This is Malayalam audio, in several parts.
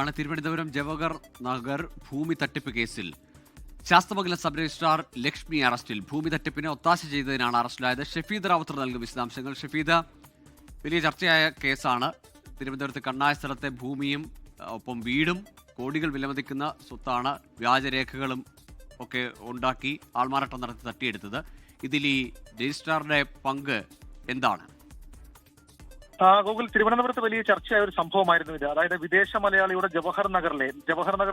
ആണ് തിരുവനന്തപുരം ജവഹർ നഗർ ഭൂമി തട്ടിപ്പ് കേസിൽ ശാസ്തമംഗലം സബ് രജിസ്ട്രാർ ലക്ഷ്മി അറസ്റ്റിൽ. ഭൂമി തട്ടിപ്പിന് ഒത്താശ ചെയ്തതിനാണ് അറസ്റ്റിലായത്. ഷഫീദ് റാവുത്തർ നൽകും വിശദാംശങ്ങൾ. ഷഫീദ്, വലിയ ചർച്ചയായ കേസാണ്. തിരുവനന്തപുരത്ത് കണ്ണായ സ്ഥലത്തെ ഭൂമിയും ഒപ്പം വീടും കോടികൾ വിലമതിക്കുന്ന സ്വത്താണ് വ്യാജരേഖകളും ഒക്കെ ഉണ്ടാക്കി ആൾമാറാട്ടം നടത്തി തട്ടിയെടുത്തത്. ഇതിൽ ഈ രജിസ്ട്രാറുടെ പങ്ക് എന്താണ്? ഗൂഗിൾ, തിരുവനന്തപുരത്ത് വലിയ ചർച്ചയായ ഒരു സംഭവമായിരുന്നു ഇത്. അതായത് വിദേശ മലയാളിയുടെ ജവഹർ നഗർ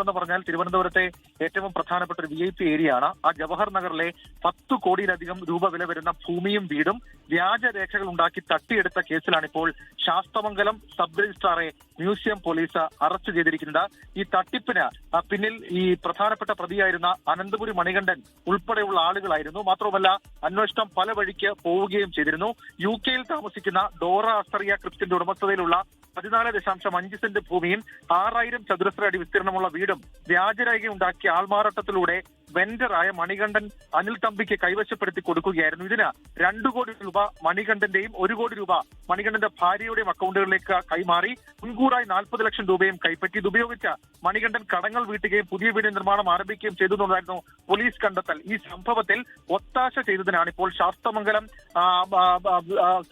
എന്ന് പറഞ്ഞാൽ തിരുവനന്തപുരത്തെ ഏറ്റവും പ്രധാനപ്പെട്ട ഒരു VIP ഏരിയ ആണ്. ആ ജവഹർ നഗറിലെ 10 കോടിയിലധികം രൂപ വില വരുന്ന ഭൂമിയും വീടും വ്യാജരേഖകൾ ഉണ്ടാക്കി തട്ടിയെടുത്ത കേസിലാണ് ഇപ്പോൾ ശാസ്തമംഗലം സബ് രജിസ്ട്രാറെ മ്യൂസിയം പോലീസ് അറസ്റ്റ് ചെയ്തിരിക്കുന്നത്. ഈ തട്ടിപ്പിന് പിന്നിൽ ഈ പ്രധാനപ്പെട്ട പ്രതിയായിരുന്ന അനന്തപുരി മണികണ്ഠൻ ഉൾപ്പെടെയുള്ള ആളുകളായിരുന്നു. മാത്രമല്ല, അന്വേഷണം പല വഴിക്ക് പോവുകയും ചെയ്തിരുന്നു. UK താമസിക്കുന്ന ഡോറ അസറിയ ക്രിപ്റ്റിന്റെ ഉടമസ്ഥതയിലുള്ള 14.5 സെന്റ് ഭൂമിയും 6000 ചതുരശ്ര അടി വിസ്തീർണമുള്ള വീടും വ്യാജരേഖയുണ്ടാക്കിയ ആൾമാറാട്ടത്തിലൂടെ വെൻഡറായ മണികണ്ഠൻ അനിൽ തമ്പിക്ക് കൈവശപ്പെടുത്തി കൊടുക്കുകയായിരുന്നു. ഇതിന് 2 കോടി രൂപ മണികണ്ഠന്റെയും 1 കോടി രൂപ മണികണ്ഠന്റെ ഭാര്യയുടെയും അക്കൗണ്ടുകളിലേക്ക് കൈമാറി മുൻകൂറായി 40 ലക്ഷം രൂപയും കൈപ്പറ്റി. ഇതുപയോഗിച്ച് മണികണ്ഠൻ കടങ്ങൾ വീട്ടുകയും പുതിയ വീട് നിർമ്മാണം ആരംഭിക്കുകയും ചെയ്തു എന്നുള്ളതായിരുന്നു പോലീസ് കണ്ടെത്തൽ. ഈ സംഭവത്തിൽ ഒത്താശ ചെയ്തതിനാണ് ഇപ്പോൾ ശാസ്തമംഗലം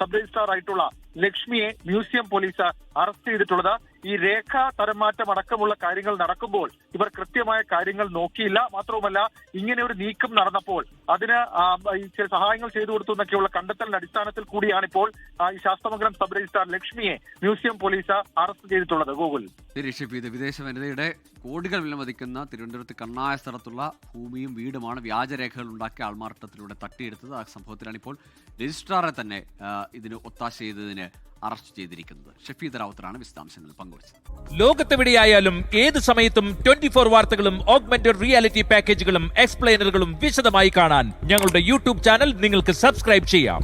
സബ് രജിസ്ട്രാർ ആയിട്ടുള്ള ലക്ഷ്മിയെ മ്യൂസിയം പോലീസ് അറസ്റ്റ് ചെയ്തിട്ടുള്ളത്. ഈ രേഖാ തരംമാറ്റം അടക്കമുള്ള കാര്യങ്ങൾ നടക്കുമ്പോൾ ഇവർ കൃത്യമായ കാര്യങ്ങൾ നോക്കിയില്ല. മാത്രവുമല്ല, ഇങ്ങനെ ഒരു നീക്കം നടന്നപ്പോൾ അതിന് ചില സഹായങ്ങൾ ചെയ്തു കൊടുത്തു എന്നൊക്കെയുള്ള കണ്ടെത്തലിന്റെ അടിസ്ഥാനത്തിൽ കൂടിയാണ് ഇപ്പോൾ ഈ ശാസ്തമംഗലം സബ് രജിസ്ട്രാർ ലക്ഷ്മിയെ മ്യൂസിയം പോലീസ് അറസ്റ്റ് ചെയ്തിട്ടുള്ളത്. ഗൂഗിൾ, വിദേശ വനിതയുടെ കോടികൾ വിലമതിക്കുന്ന തിരുവനന്തപുരത്ത് കണ്ണായ സ്ഥലത്തുള്ള ഭൂമിയും വീടുമാണ് വ്യാജരേഖകൾ ഉണ്ടാക്കിയ ആൾമാറാട്ടത്തിലൂടെ തട്ടിയെടുത്തത്. ആ സംഭവത്തിലാണ് ഇപ്പോൾ രജിസ്ട്രാറെ തന്നെ ഇതിന് ഒത്താശ ചെയ്തതിന് അറസ്റ്റ് ചെയ്തിരിക്കുന്നത്. ഷഫീദ് റാവുത്തറാണ് വിശദാംശങ്ങൾ പങ്കുവച്ചത്. ലോകത്തെവിടെയായാലും ഏത് സമയത്തും 24 വാർത്തകളും ഓഗ്മെന്റഡ് റിയാലിറ്റി പാക്കേജുകളും എക്സ്പ്ലെയിനറുകളും വിശദമായി കാണാൻ ഞങ്ങളുടെ YouTube ചാനൽ നിങ്ങൾക്ക് സബ്സ്ക്രൈബ് ചെയ്യാം.